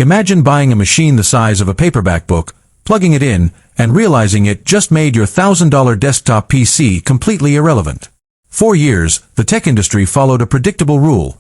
Imagine buying a machine the size of a paperback book, plugging it in, and realizing it just made your $1,000 desktop PC completely irrelevant. For years, the tech industry followed a predictable rule.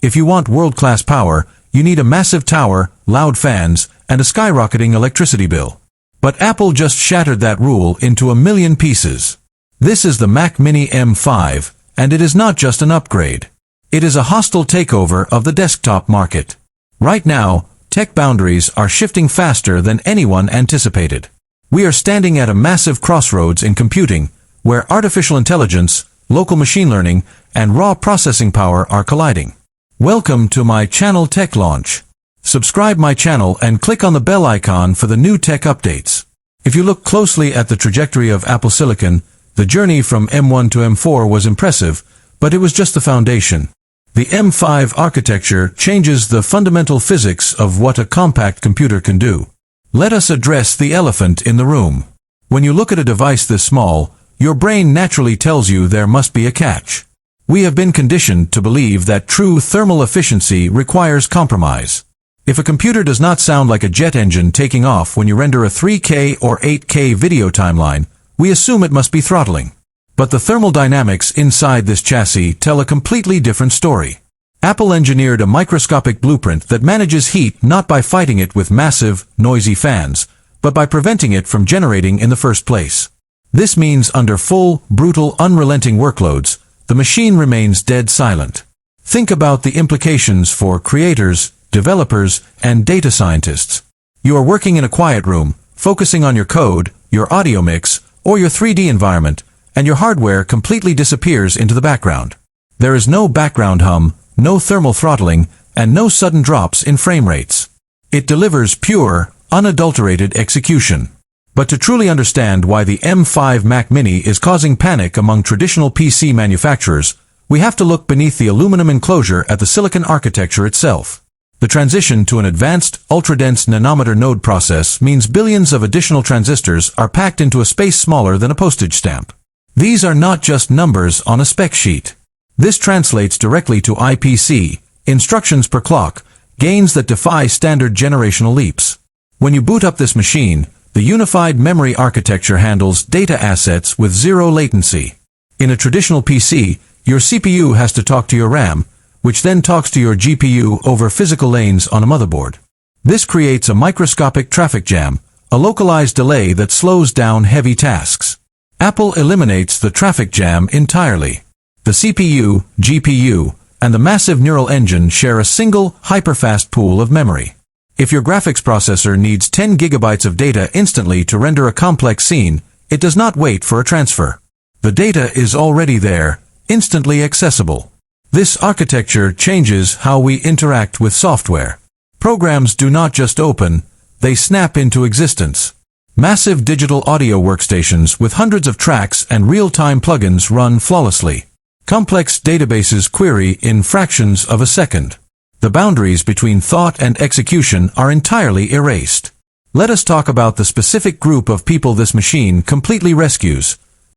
If you want world-class power, you need a massive tower, loud fans, and a skyrocketing electricity bill. But Apple just shattered that rule into a million pieces. This is the Mac Mini M5, and it is not just an upgrade. It is a hostile takeover of the desktop market. Right now, tech boundaries are shifting faster than anyone anticipated. We are standing at a massive crossroads in computing, where artificial intelligence, local machine learning, and raw processing power are colliding. Welcome to my channel Tech Launch. Subscribe my channel and click on the bell icon for the new tech updates. If you look closely at the trajectory of Apple Silicon, the journey from M1 to M4 was impressive, but it was just the foundation. The M5 architecture changes the fundamental physics of what a compact computer can do. Let us address the elephant in the room. When you look at a device this small, your brain naturally tells you there must be a catch. We have been conditioned to believe that true thermal efficiency requires compromise. If a computer does not sound like a jet engine taking off when you render a 3K or 8K video timeline, we assume it must be throttling. But the thermal dynamics inside this chassis tell a completely different story. Apple engineered a microscopic blueprint that manages heat not by fighting it with massive, noisy fans, but by preventing it from generating in the first place. This means under full, brutal, unrelenting workloads, the machine remains dead silent. Think about the implications for creators, developers, and data scientists. You are working in a quiet room, focusing on your code, your audio mix, or your 3D environment, and your hardware completely disappears into the background. There is no background hum, no thermal throttling, and no sudden drops in frame rates. It delivers pure, unadulterated execution. But to truly understand why the M5 Mac Mini is causing panic among traditional PC manufacturers, we have to look beneath the aluminum enclosure at the silicon architecture itself. The transition to an advanced, ultra-dense nanometer node process means billions of additional transistors are packed into a space smaller than a postage stamp. These are not just numbers on a spec sheet. This translates directly to IPC, instructions per clock, gains that defy standard generational leaps. When you boot up this machine, the unified memory architecture handles data assets with zero latency. In a traditional PC, your CPU has to talk to your RAM, which then talks to your GPU over physical lanes on a motherboard. This creates a microscopic traffic jam, a localized delay that slows down heavy tasks. Apple eliminates the traffic jam entirely. The CPU, GPU, and the massive neural engine share a single, hyperfast pool of memory. If your graphics processor needs 10 gigabytes of data instantly to render a complex scene, it does not wait for a transfer. The data is already there, instantly accessible. This architecture changes how we interact with software. Programs do not just open, they snap into existence. Massive digital audio workstations with hundreds of tracks and real-time plugins run flawlessly. Complex databases query in fractions of a second. The boundaries between thought and execution are entirely erased. Let us talk about the specific group of people this machine completely rescues: